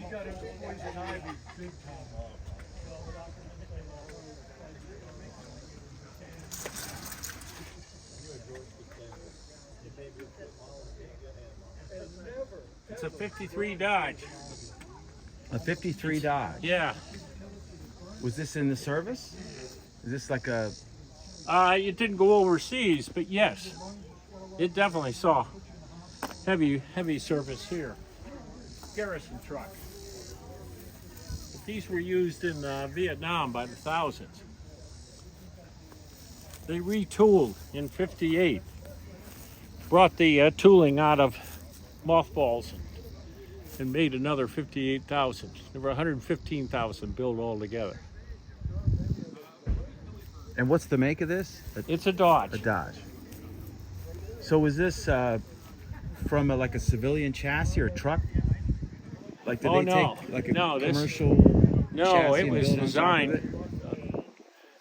got him poison ivy big time. It's a 53 Dodge. A 53 Dodge. Yeah. Was this in the service? Is this like a... It didn't go overseas, but yes, it definitely saw heavy service here. Garrison truck. But these were used in Vietnam by the thousands. They retooled in '58. Brought the tooling out of mothballs and made another 58,000. There were 115,000 built all together. And what's the make of this? It's a Dodge. A Dodge. So was this from like a civilian chassis or a truck? Like did they take like a commercial No, chassis it and was build on top of designed it?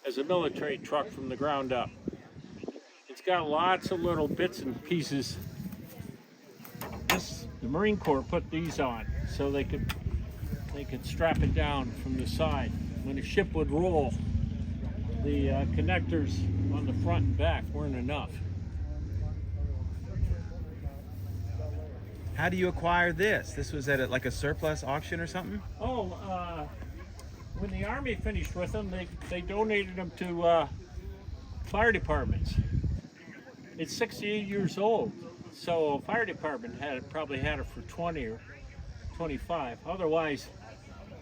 as a military truck from the ground up. It's got lots of little bits and pieces. The Marine Corps put these on so they could strap it down from the side. When a ship would roll, the connectors on the front and back weren't enough. How do you acquire this? This was at like a surplus auction or something? Oh, when the Army finished with them, they donated them to fire departments. It's 68 years old, so a fire department probably had it for 20 or 25. Otherwise,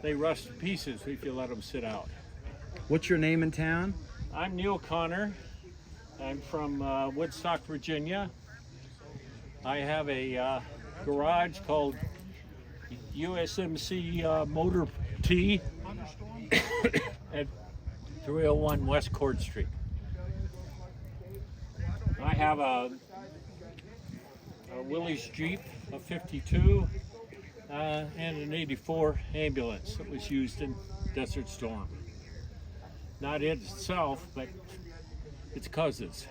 they rust to pieces if you let them sit out. What's your name in town? I'm Neil Connor. I'm from Woodstock, Virginia. I have a garage called USMC Motor T at 301 West Court Street. I have a Willys Jeep, a 52, and an 84 ambulance that was used in Desert Storm. Not it itself, but its cousins.